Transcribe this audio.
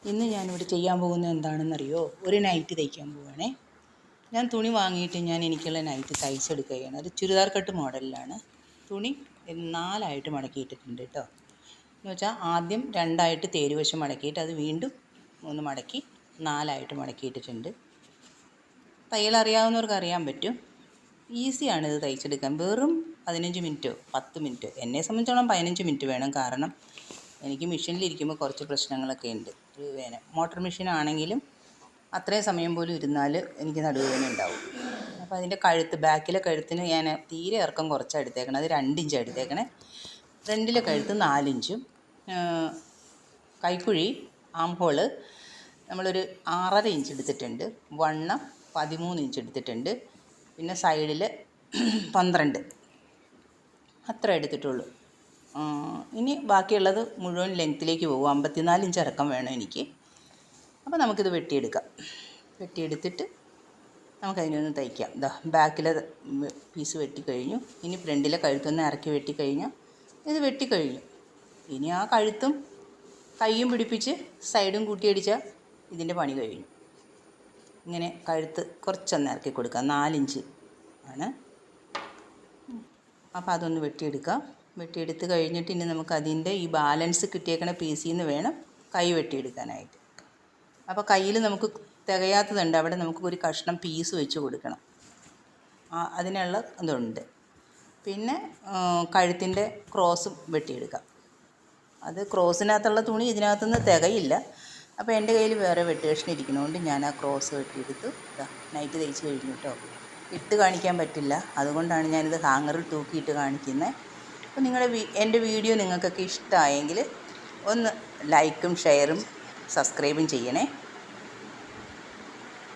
ഇന്ന് ഞാനിവിടെ ചെയ്യാൻ പോകുന്നത് എന്താണെന്നറിയോ? ഒരു നൈറ്റ് തയ്ക്കാൻ പോവുകയാണേ. ഞാൻ തുണി വാങ്ങിയിട്ട് എനിക്കുള്ള നൈറ്റ് തയ്ച്ചെടുക്കുകയാണ്. അത് ചുരിദാർ കട്ട് മോഡലിലാണ്. തുണി 4ആയിട്ട് മടക്കിയിട്ടിട്ടുണ്ട് കേട്ടോ. എന്ന് വെച്ചാൽ ആദ്യം 2ആയിട്ട് തേരുവശം മടക്കിയിട്ട് അത് വീണ്ടും 3 മടക്കി 4ആയിട്ട് മടക്കിയിട്ടിട്ടുണ്ട്. തയ്യൽ അറിയാവുന്നവർക്ക് അറിയാൻ പറ്റും. ഈസിയാണ് ഇത് തയ്ച്ചെടുക്കാൻ. വെറും 15 മിനിറ്റോ 10 മിനിറ്റോ, എന്നെ സംബന്ധിച്ചോളം 15 മിനിറ്റ് വേണം. കാരണം എനിക്ക് മെഷീനിലിരിക്കുമ്പോൾ കുറച്ച് പ്രശ്നങ്ങളൊക്കെ ഉണ്ട്. മോട്ടോർ മെഷീനാണെങ്കിലും അത്രയും സമയം പോലും ഇരുന്നാൽ എനിക്ക് നടുവേദന ഉണ്ടാവും. അപ്പോൾ അതിൻ്റെ ബാക്കിലെ കഴുത്തിന് ഞാൻ തീരെ ഇറക്കം കുറച്ചാണ് എടുത്തേക്കണം. അത് 2 ഇഞ്ചാണ് എടുത്തേക്കണേ. ഫ്രണ്ടിലെ കഴുത്ത് 4 ഇഞ്ചും, കൈക്കുഴി ആം ഹോള് നമ്മളൊരു 6.5 ഇഞ്ച് എടുത്തിട്ടുണ്ട്. വണ്ണം 13 ഇഞ്ച് എടുത്തിട്ടുണ്ട്. പിന്നെ സൈഡിൽ 12, അത്ര എടുത്തിട്ടുള്ളൂ. ഇനി ബാക്കിയുള്ളത് മുഴുവൻ ലെങ്ത്തിലേക്ക് പോകും. 54 ഇഞ്ച് ഇറക്കം വേണം എനിക്ക്. അപ്പോൾ നമുക്കിത് വെട്ടിയെടുക്കാം. വെട്ടിയെടുത്തിട്ട് നമുക്കതിനൊന്ന് തയ്ക്കാം. ബാക്കിലെ പീസ് വെട്ടിക്കഴിഞ്ഞു. ഇനി ഫ്രണ്ടിലെ കഴുത്തൊന്ന് ഇറക്കി വെട്ടിക്കഴിഞ്ഞാൽ ഇത് വെട്ടിക്കഴിഞ്ഞു. ഇനി ആ കഴുത്തും കൈയും പിടിപ്പിച്ച് സൈഡും കൂട്ടിയടിച്ചാൽ ഇതിൻ്റെ പണി കഴിഞ്ഞു. ഇങ്ങനെ കഴുത്ത് കുറച്ചൊന്ന് ഇറക്കി കൊടുക്കാം. 4 ഇഞ്ച് ആണ്. അപ്പോൾ അതൊന്ന് വെട്ടിയെടുക്കാം. വെട്ടിയെടുത്ത് കഴിഞ്ഞിട്ട് ഇനി നമുക്ക് അതിൻ്റെ ഈ ബാലൻസ് കിട്ടിയേക്കണ പീസിൽ നിന്ന് വേണം കൈ വെട്ടിയെടുക്കാനായിട്ട്. അപ്പോൾ കയ്യിൽ നമുക്ക് തികയാത്തതുണ്ട്. അവിടെ നമുക്ക് ഒരു കഷ്ണം പീസ് വെച്ച് കൊടുക്കണം. അതിനുള്ള ഇതുണ്ട്. പിന്നെ കഴുത്തിൻ്റെ ക്രോസും വെട്ടിയെടുക്കാം. അത് ക്രോസിനകത്തുള്ള തുണി ഇതിനകത്തുനിന്ന് തികയില്ല. അപ്പോൾ എൻ്റെ കയ്യിൽ വേറെ വെട്ട് കഷ്ണം ഇരിക്കുന്നതുകൊണ്ട് ഞാൻ ആ ക്രോസ് വെട്ടിയെടുത്തു. നൈറ്റ് തയ്ച്ച് കഴിഞ്ഞു കേട്ടോ. ഇട്ട് കാണിക്കാൻ പറ്റില്ല, അതുകൊണ്ടാണ് ഞാനിത് ഹാങ്ങറിൽ തൂക്കിയിട്ട് കാണിക്കുന്നത്. അപ്പോൾ എൻ്റെ വീഡിയോ നിങ്ങൾക്കൊക്കെ ഇഷ്ടമായെങ്കിൽ ഒന്ന് ലൈക്കും ഷെയറും സബ്സ്ക്രൈബും ചെയ്യണേ.